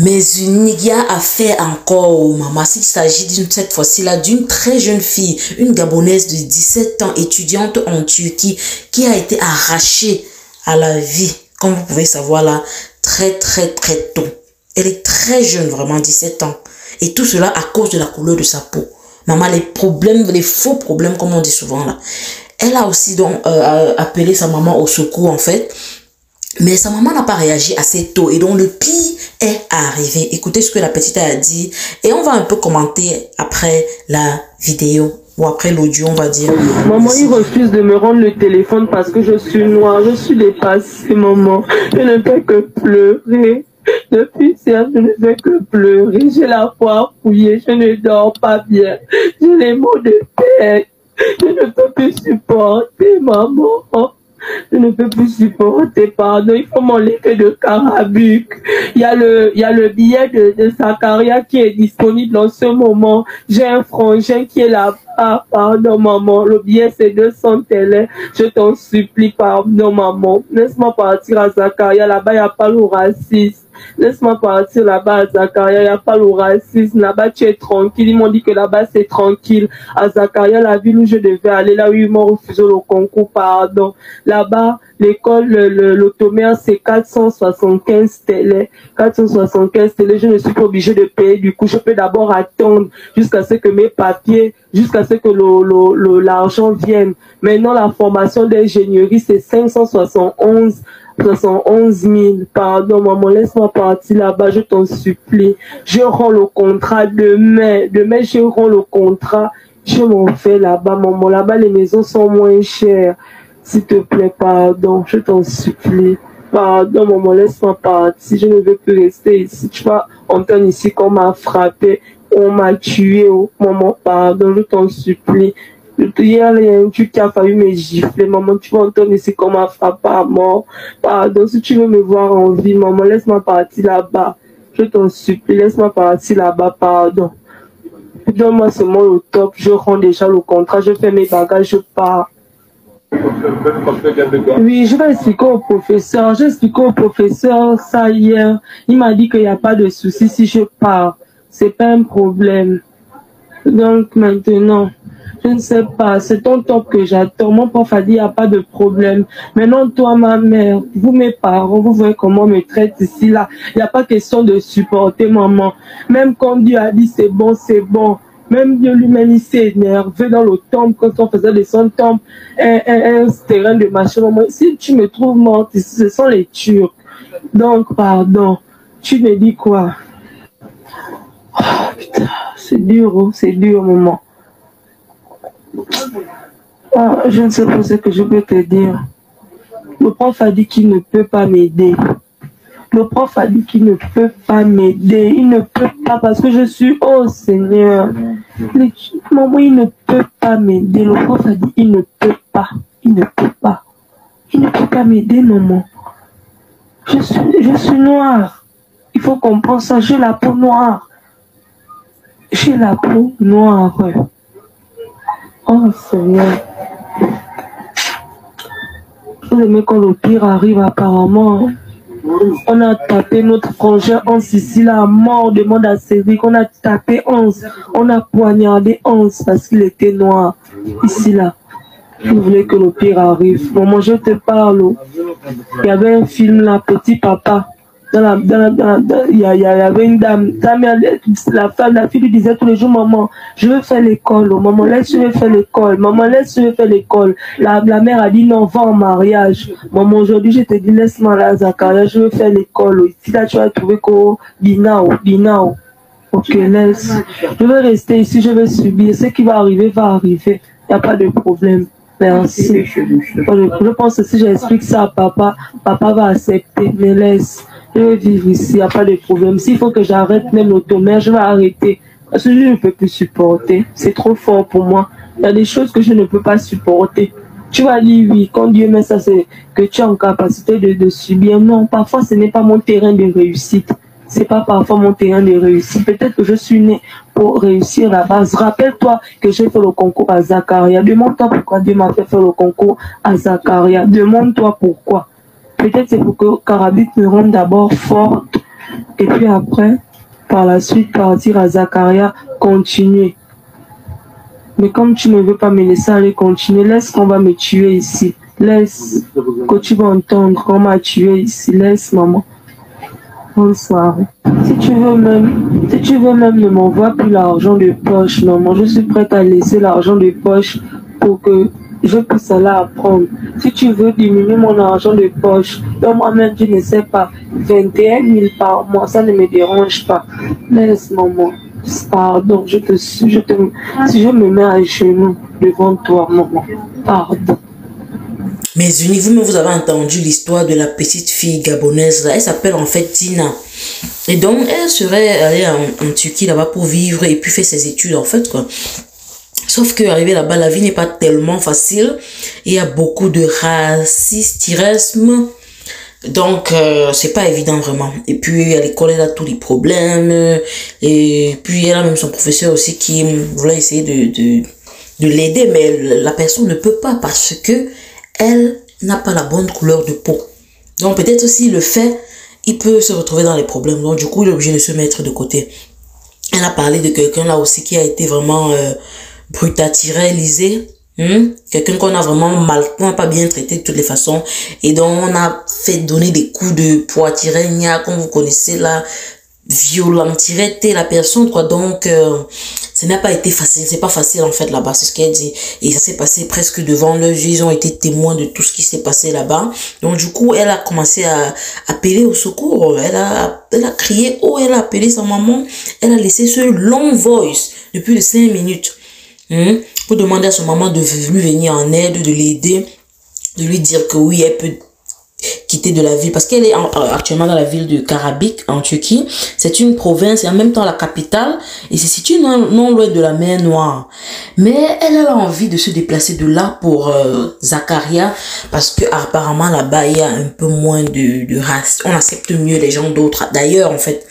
Mais il y a affaire encore au maman. S'il s'agit cette fois-ci-là d'une très jeune fille, une Gabonaise de 17 ans, étudiante en Turquie, qui a été arrachée à la vie, comme vous pouvez savoir là, très tôt. Elle est très jeune, vraiment 17 ans. Et tout cela à cause de la couleur de sa peau. Maman, les problèmes, les faux problèmes, comme on dit souvent là. Elle a aussi donc appelé sa maman au secours en fait. Mais sa maman n'a pas réagi assez tôt et donc le pire est arrivé. Écoutez ce que la petite a dit et on va un peu commenter après la vidéo ou après l'audio, on va dire. Maman, il refuse de me rendre le téléphone parce que je suis noire, je suis dépassée, maman. Je ne fais que pleurer. Depuis hier, je ne fais que pleurer. J'ai la foi fouillée, je ne dors pas bien. J'ai les maux de tête. Je ne peux plus supporter, maman. Je ne peux plus supporter, pardon. Il faut mon lait de Carabuc. Il y a le billet de Zakaria qui est disponible en ce moment. J'ai un frangin qui est là-bas. Pardon, maman. Le billet, c'est 200 télé. Je t'en supplie, pardon, maman. Laisse-moi partir à Zakaria. Là-bas, il n'y a pas le racisme. Laisse-moi partir là-bas à Zakaria, il n'y a pas le racisme. Là-bas, tu es tranquille. Ils m'ont dit que là-bas, c'est tranquille. À Zakaria, la ville où je devais aller, là où ils m'ont refusé le concours, pardon. Là-bas, l'école, l'automère, c'est 475 télé. 475 télé, je ne suis pas obligée de payer. Du coup, je peux d'abord attendre jusqu'à ce que mes papiers, jusqu'à ce que l'argent vienne. Maintenant, la formation d'ingénierie, c'est 571 000. Pardon, maman, laisse-moi partir là-bas, je t'en supplie. Je rends le contrat demain. Demain, je rends le contrat. Je m'en vais là-bas, maman. Là-bas, les maisons sont moins chères. S'il te plaît, pardon, je t'en supplie. Pardon, maman, laisse-moi partir. Je ne veux plus rester ici. Tu vois, on entend ici qu'on m'a frappé, on m'a tué. Oh, maman, pardon, je t'en supplie. Hier, il y a un truc qui a failli me gifler. Maman, tu vas entendre ici qu'on m'a frappé à mort. Pardon, si tu veux me voir en vie, maman, laisse-moi partir là-bas. Je t'en supplie, laisse-moi partir là-bas, pardon. Donne-moi seulement le top. Je rends déjà le contrat, je fais mes bagages, je pars. Oui, je vais expliquer au professeur. J'ai expliqué au professeur ça hier. Il m'a dit qu'il n'y a pas de souci si je pars. C'est pas un problème. Donc maintenant, je ne sais pas, c'est ton top que j'attends. Mon prof a dit, il n'y a pas de problème. Maintenant, toi, ma mère, vous, mes parents, vous voyez comment on me traite ici, là. Il n'y a pas question de supporter maman. Même quand Dieu a dit, c'est bon, c'est bon. Même Dieu lui-même, il s'est énervé dans le temple, quand on faisait de son temple, un terrain de machin. Maman, si tu me trouves morte ici, ce sont les Turcs. Donc, pardon. Tu me dis quoi? Oh, putain, c'est dur, maman. Ah, je ne sais pas ce que je peux te dire. Le prof a dit qu'il ne peut pas m'aider. Le prof a dit qu'il ne peut pas m'aider. Il ne peut pas parce que je suis... Oh Seigneur. Maman, il ne peut pas m'aider. Le prof a dit il ne peut pas. Il ne peut pas. Il ne peut pas m'aider, maman. Je suis noire. Il faut comprendre ça. J'ai la peau noire. J'ai la peau noire. Oh Seigneur. Vous aimez quand le pire arrive apparemment. On a tapé notre frangin en Sicile à mort, demande à Cédric. On a tapé 11. On a poignardé 11 parce qu'il était noir. Ici là. Vous voulez que le pire arrive. Maman, je te parle. Il y avait un film là, Petit Papa. Il y avait une dame, la fille lui disait tous les jours, maman, je veux faire l'école, maman, laisse-le faire l'école, maman, laisse-le faire l'école. La mère a dit non, va en mariage. Maman, aujourd'hui, je te dis, laisse-moi là, Zakaria, je veux faire l'école. Ici, là, tu vas trouver qu'au Binao. Ok, laisse. Je vais rester ici, je vais subir. Ce qui va arriver, va arriver. Il n'y a pas de problème. Merci. Je pense que si j'explique ça à papa, papa va accepter, mais laisse. Je vais vivre ici, il n'y a pas de problème. S'il faut que j'arrête même l'automère, je vais arrêter. Parce que je ne peux plus supporter. C'est trop fort pour moi. Il y a des choses que je ne peux pas supporter. Tu vas dire oui, quand Dieu met ça, c'est que tu es en capacité de subir. Non, parfois ce n'est pas mon terrain de réussite. C'est pas parfois mon terrain de réussite. Peut-être que je suis née pour réussir la base. Rappelle-toi que j'ai fait le concours à Zakaria. Demande-toi pourquoi Dieu m'a fait faire le concours à Zakaria. Demande-toi pourquoi. Peut-être c'est pour que Carabuc me rende d'abord forte Et puis après, par la suite, partir à Zakaria, continuer. Mais comme tu ne veux pas me laisser aller continuer, laisse qu'on va me tuer ici. Laisse que tu vas entendre qu'on m'a tué ici. Laisse, maman. Bonne soirée. Si tu veux même ne m'envoie plus l'argent de poche, maman. Je suis prête à laisser l'argent de poche pour que je puisse aller apprendre. Si tu veux diminuer mon argent de poche, donc moi-même, je ne sais pas, 21 000 par mois, ça ne me dérange pas. Laisse, maman. Pardon, si je me mets à genoux devant toi, maman, pardon. Mais vous-même, vous avez entendu l'histoire de la petite fille gabonaise là. Elle s'appelle en fait Tina. Et donc, elle serait allée en Turquie là-bas pour vivre et puis faire ses études en fait quoi. Sauf qu'arriver là-bas, la vie n'est pas tellement facile. Il y a beaucoup de racisme. Donc, c'est pas évident vraiment. Et puis, à l'école, elle a tous les problèmes. Et puis, elle a même son professeur aussi qui voulait essayer de l'aider. Mais la personne ne peut pas parce que elle n'a pas la bonne couleur de peau. Donc, peut-être aussi le fait, il peut se retrouver dans les problèmes. Donc, du coup, il est obligé de se mettre de côté. Elle a parlé de quelqu'un là aussi qui a été vraiment brutalisé. Quelqu'un qu'on a vraiment mal, qu'on n'a pas bien traité de toutes les façons. Et donc, on a fait donner des coups de poitirenia, comme vous connaissez là, violentirer la personne, quoi. Donc, ça n'a pas été facile. C'est pas facile, en fait, là-bas. C'est ce qu'elle dit. Et ça s'est passé presque devant leurs yeux. Ils ont été témoins de tout ce qui s'est passé là-bas. Donc, du coup, elle a commencé à appeler au secours. Elle a crié haut. Elle a appelé sa maman. Elle a laissé ce long voice de plus de 5 minutes. Pour demander à son maman de lui venir en aide, de l'aider, de lui dire que oui, elle peut quitter de la ville parce qu'elle est actuellement dans la ville de Karabük en Turquie. C'est une province et en même temps la capitale et c'est situé non loin de la mer Noire. Mais elle a envie de se déplacer de là pour Zakaria parce que apparemment là-bas il y a un peu moins de race. On accepte mieux les gens d'autres. D'ailleurs en fait,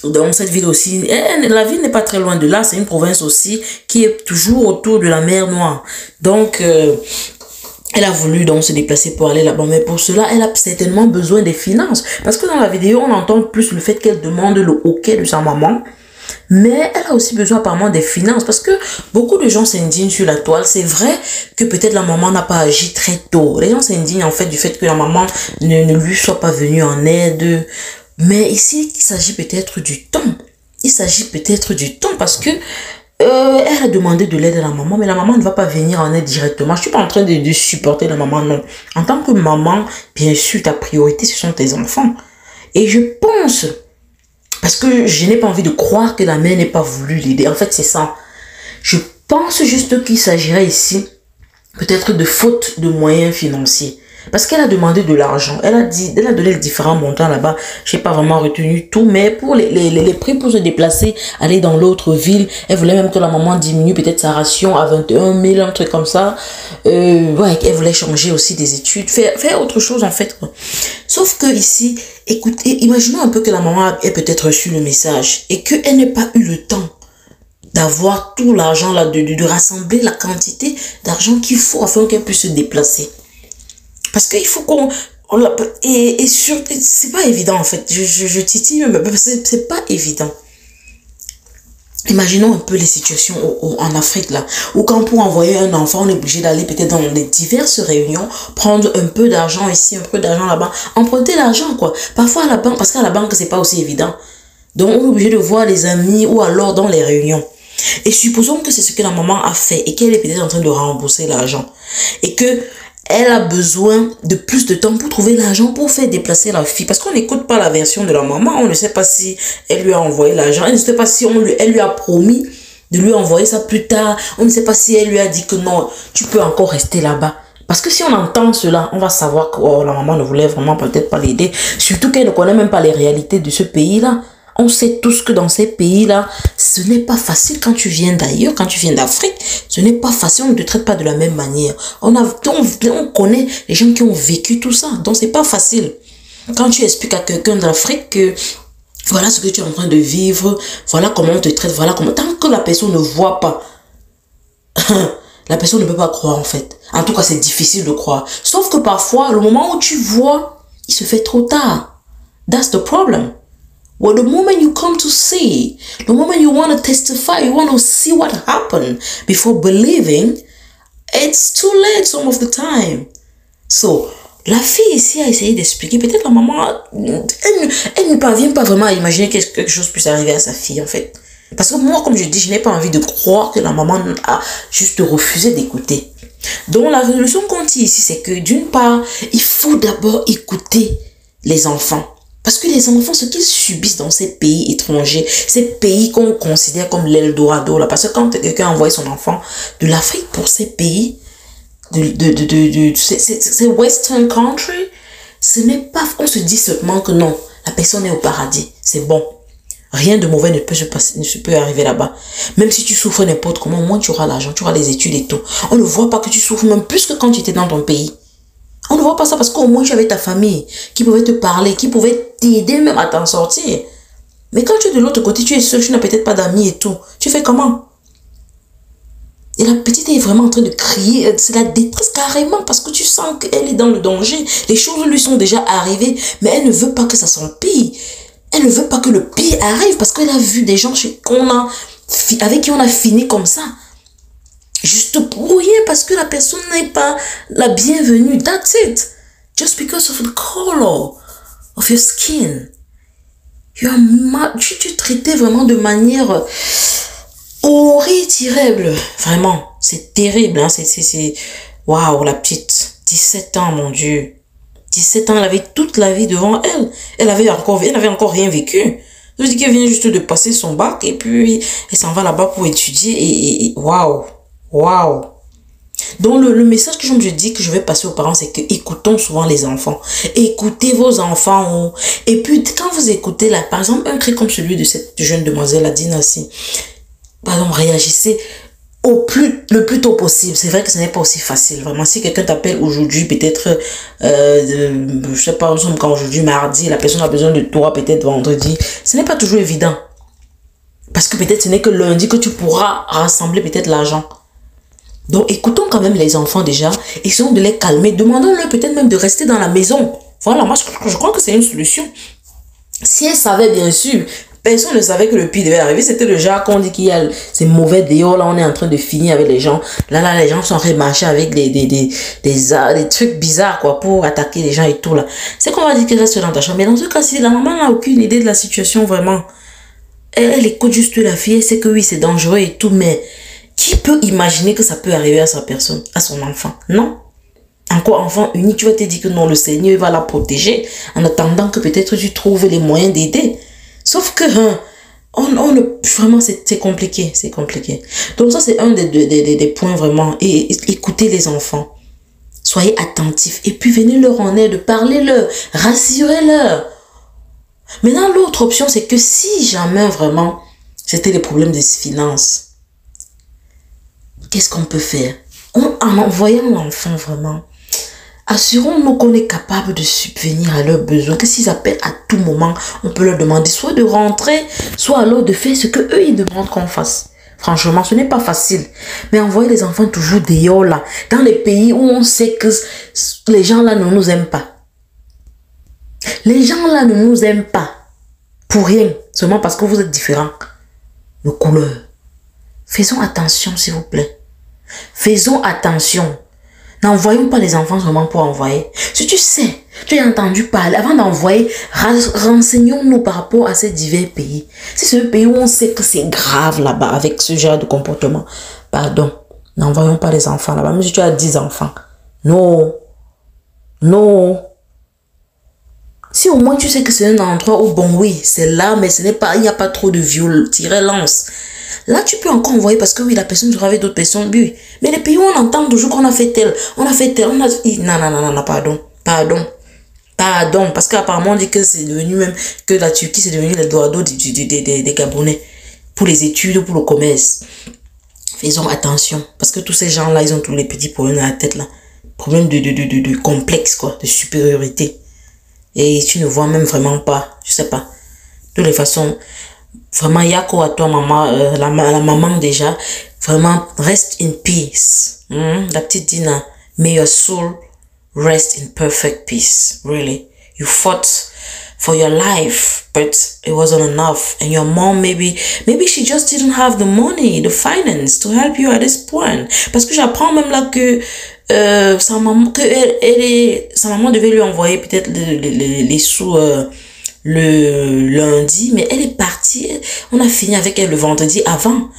dans cette ville aussi, la ville n'est pas très loin de là, c'est une province aussi qui est toujours autour de la mer Noire. Donc, elle a voulu donc se déplacer pour aller là-bas, mais pour cela, elle a certainement besoin des finances. Parce que dans la vidéo, on entend plus le fait qu'elle demande le OK de sa maman, mais elle a aussi besoin apparemment des finances parce que beaucoup de gens s'indignent sur la toile. C'est vrai que peut-être la maman n'a pas agi très tôt. Les gens s'indignent en fait du fait que la maman ne lui soit pas venue en aide. Mais ici, il s'agit peut-être du temps. Il s'agit peut-être du temps parce que elle a demandé de l'aide à la maman, mais la maman ne va pas venir en aide directement. Je suis pas en train de supporter la maman, non. En tant que maman, bien sûr, ta priorité, ce sont tes enfants. Et je pense, parce que je n'ai pas envie de croire que la mère n'ait pas voulu l'aider. En fait, c'est ça. Je pense juste qu'il s'agirait ici peut-être de faute de moyens financiers. Parce qu'elle a demandé de l'argent. Elle a donné les différents montants là-bas. Je n'ai pas vraiment retenu tout. Mais pour les prix pour se déplacer, aller dans l'autre ville, elle voulait même que la maman diminue peut-être sa ration à 21 000, un truc comme ça. Ouais, elle voulait changer aussi des études. Faire autre chose en fait. Quoi. Sauf que ici, écoutez, imaginons un peu que la maman ait peut-être reçu le message. Et qu'elle n'ait pas eu le temps d'avoir tout l'argent là, de rassembler la quantité d'argent qu'il faut afin qu'elle puisse se déplacer. Parce qu'il faut qu'on... Et c'est pas évident en fait. Je titille, mais c'est pas évident. Imaginons un peu les situations en Afrique là. Où quand pour envoyer un enfant, on est obligé d'aller peut-être dans les diverses réunions, prendre un peu d'argent ici, un peu d'argent là-bas, emprunter l'argent quoi. Parfois à la banque, parce qu'à la banque c'est pas aussi évident. Donc on est obligé de voir les amis ou alors dans les réunions. Et supposons que c'est ce que la maman a fait et qu'elle est peut-être en train de rembourser l'argent. Et que elle a besoin de plus de temps pour trouver l'argent pour faire déplacer la fille. Parce qu'on n'écoute pas la version de la maman. On ne sait pas si elle lui a envoyé l'argent. Elle ne sait pas si elle lui a promis de lui envoyer ça plus tard. On ne sait pas si elle lui a dit que non, tu peux encore rester là-bas. Parce que si on entend cela, on va savoir que la maman ne voulait vraiment peut-être pas l'aider. Surtout qu'elle ne connaît même pas les réalités de ce pays-là. On sait tous que dans ces pays-là, ce n'est pas facile quand tu viens d'ailleurs, quand tu viens d'Afrique. Ce n'est pas facile, on ne te traite pas de la même manière. On connaît les gens qui ont vécu tout ça, donc c'est pas facile. Quand tu expliques à quelqu'un d'Afrique que voilà ce que tu es en train de vivre, voilà comment on te traite, voilà comment... Tant que la personne ne voit pas, la personne ne peut pas croire en fait. En tout cas, c'est difficile de croire. Sauf que parfois, le moment où tu vois, il se fait trop tard. That's the problem. Well, the moment you come to see, the moment you want to testify, you want to see what happened before believing, it's too late some of the time. So, la fille ici a essayé d'expliquer. Peut-être la maman, elle ne parvient pas vraiment à imaginer que quelque chose puisse arriver à sa fille, en fait. Parce que moi, comme je dis, je n'ai pas envie de croire que la maman a juste refusé d'écouter. Donc, la résolution qu'on tire ici, c'est que d'une part, il faut d'abord écouter les enfants. Parce que les enfants, ce qu'ils subissent dans ces pays étrangers, ces pays qu'on considère comme l'Eldorado, là, parce que quand quelqu'un envoie son enfant de l'Afrique pour ces pays, ces Western country, ce n'est pas, on se dit seulement que non, la personne est au paradis, c'est bon. Rien de mauvais ne peut arriver là-bas. Même si tu souffres n'importe comment, au moins tu auras l'argent, tu auras les études et tout. On ne voit pas que tu souffres même plus que quand tu étais dans ton pays. On ne voit pas ça parce qu'au moins tu avais ta famille qui pouvait te parler, qui pouvait t'aider même à t'en sortir. Mais quand tu es de l'autre côté, tu es seul, tu n'as peut-être pas d'amis et tout. Tu fais comment? Et la petite est vraiment en train de crier. C'est la détresse carrément parce que tu sens qu'elle est dans le danger. Les choses lui sont déjà arrivées, mais elle ne veut pas que ça s'empire. Elle ne veut pas que le pire arrive parce qu'elle a vu des gens avec qui on a fini comme ça. Juste pour rien parce que la personne n'est pas la bienvenue. That's it. Just because of the color of your skin. Tu es traité vraiment de manière horrible. Vraiment. C'est terrible. Hein? Waouh, la petite. 17 ans, mon Dieu. 17 ans, elle avait toute la vie devant elle. Elle avait encore rien vécu. Je dis qu'elle vient juste de passer son bac et puis elle s'en va là-bas pour étudier et waouh. Waouh! Donc, le message que je me dis que je vais passer aux parents, c'est que écoutons souvent les enfants. Écoutez vos enfants. Et puis, quand vous écoutez, là, par exemple, un cri comme celui de cette jeune demoiselle, Adina, pardon, réagissez le plus tôt possible. C'est vrai que ce n'est pas aussi facile. Vraiment, si quelqu'un t'appelle aujourd'hui, peut-être, je sais pas, nous sommes quand aujourd'hui, mardi, la personne a besoin de toi, peut-être vendredi. Ce n'est pas toujours évident. Parce que peut-être ce n'est que lundi que tu pourras rassembler peut-être l'argent. Donc, écoutons quand même les enfants déjà. Essayons de les calmer. Demandons-leur peut-être même de rester dans la maison. Voilà, moi, je crois que c'est une solution. Si elle savait, bien sûr, personne ne savait que le pire devait arriver. C'était le genre qu'on dit qu'il y a ces mauvais dehors. Là, on est en train de finir avec les gens. Là, les gens sont remarchés avec des trucs bizarres, quoi, pour attaquer les gens et tout, là. C'est qu'on va dire qu'elle reste dans ta chambre. Mais dans ce cas, si la maman n'a aucune idée de la situation, vraiment, elle écoute juste la fille. Elle sait que oui, c'est dangereux et tout, mais qui peut imaginer que ça peut arriver à sa personne, à son enfant? Non. Encore enfant unique, tu vas te dire que non, le Seigneur va la protéger en attendant que peut-être tu trouves les moyens d'aider. Sauf que, vraiment, c'est compliqué, c'est compliqué. Donc ça, c'est un des points vraiment. Et écoutez les enfants. Soyez attentifs. Et puis, venez leur en aide, parlez-leur, rassurez-leur. Maintenant, l'autre option, c'est que si jamais vraiment, c'était les problèmes de finances, qu'est-ce qu'on peut faire? En envoyant l'enfant vraiment, assurons-nous qu'on est capable de subvenir à leurs besoins, que s'ils appellent à tout moment, on peut leur demander soit de rentrer, soit alors de faire ce qu'eux ils demandent qu'on fasse. Franchement, ce n'est pas facile. Mais envoyer les enfants toujours dehors là, dans les pays où on sait que les gens là ne nous aiment pas. Les gens là ne nous aiment pas pour rien, seulement parce que vous êtes différents de couleur. Faisons attention, s'il vous plaît. Faisons attention. N'envoyons pas les enfants seulement pour envoyer. Si tu sais, tu as entendu parler, avant d'envoyer, renseignons-nous par rapport à ces divers pays. Si c'est un pays où on sait que c'est grave là-bas avec ce genre de comportement, pardon, n'envoyons pas les enfants là-bas. Même si tu as 10 enfants. Non. Non. Si au moins tu sais que c'est un endroit où, bon oui, c'est là, mais ce n'est pas, il n'y a pas trop de violence. Là, tu peux encore envoyer parce que oui, la personne sera avec d'autres personnes. Oui. Mais les pays où on entend toujours qu'on a fait tel, on a fait tel, on a... Non, pardon. Parce qu'apparemment, on dit que c'est devenu même, que la Turquie, c'est devenu le doigt des Gabonais. Pour les études, pour le commerce. Faisons attention. Parce que tous ces gens-là, ils ont tous les petits problèmes dans la tête, là. Problème de complexe, quoi. De supériorité. Et tu ne vois même vraiment pas. Je sais pas. De toutes les façons... Vraiment, Yako à toi, maman, la maman déjà. Vraiment, rest in peace. La petite Dina. May your soul rest in perfect peace. Really. You fought for your life, but it wasn't enough. And your mom, maybe she just didn't have the money, the finance to help you at this point. Parce que j'apprends même là que sa maman, sa maman devait lui envoyer peut-être les sous le lundi, mais elle est partie. On a fini avec elle le vendredi avant.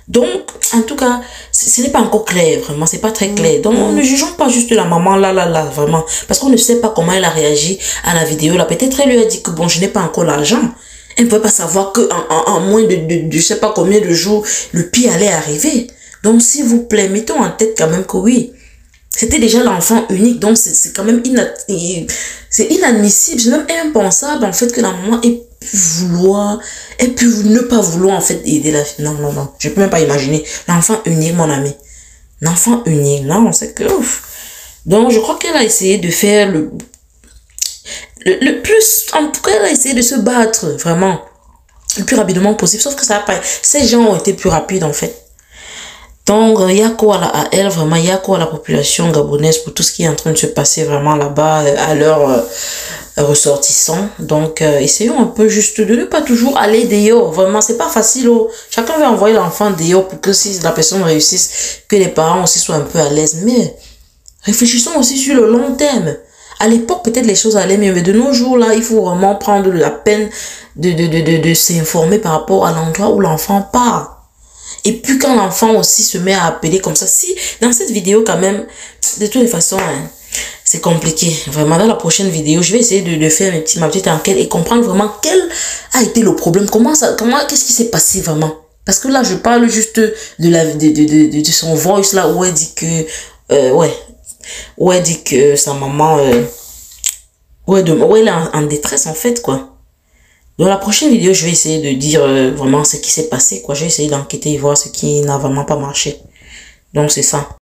Donc, en tout cas, ce n'est pas encore clair, vraiment, c'est pas très clair. Donc, ne jugeons pas juste la maman là, vraiment. Parce qu'on ne sait pas comment elle a réagi à la vidéo là. Peut-être elle lui a dit que bon, je n'ai pas encore l'argent. Elle ne pouvait pas savoir qu'en moins de je sais pas combien de jours, le pire allait arriver. Donc, s'il vous plaît, mettons en tête quand même que oui, c'était déjà l'enfant unique. Donc, c'est quand même c'est inadmissible, c'est même impensable en fait que la maman ait pu vouloir, ait pu ne pas vouloir en fait aider la fille. Non, je peux même pas imaginer. L'enfant unique, mon ami. L'enfant unique, non, c'est que ouf. Donc, je crois qu'elle a essayé de faire le plus, en tout cas, elle a essayé de se battre, vraiment, le plus rapidement possible. Sauf que ça a pas, ces gens ont été plus rapides, en fait. Donc, il y a quoi à elle, vraiment, il y a quoi à la population gabonaise pour tout ce qui est en train de se passer vraiment là-bas, à leurs ressortissants. Donc, essayons un peu juste de ne pas toujours aller dehors. Vraiment, c'est pas facile. Oh. Chacun veut envoyer l'enfant dehors pour que si la personne réussisse, que les parents aussi soient un peu à l'aise. Mais, réfléchissons aussi sur le long terme. À l'époque, peut-être les choses allaient mieux, mais de nos jours, là, il faut vraiment prendre la peine de s'informer par rapport à l'endroit où l'enfant part. Et puis quand l'enfant aussi se met à appeler comme ça, si dans cette vidéo quand même, de toutes les façons, hein, c'est compliqué. Vraiment, dans la prochaine vidéo, je vais essayer de faire ma petite enquête et comprendre vraiment quel a été le problème, qu'est-ce qui s'est passé vraiment. Parce que là, je parle juste de son voice là où elle dit que, où elle dit que sa maman, où elle est en détresse en fait quoi. Dans la prochaine vidéo, je vais essayer de dire vraiment ce qui s'est passé, quoi. Je vais essayer d'enquêter et voir ce qui n'a vraiment pas marché. Donc, c'est ça.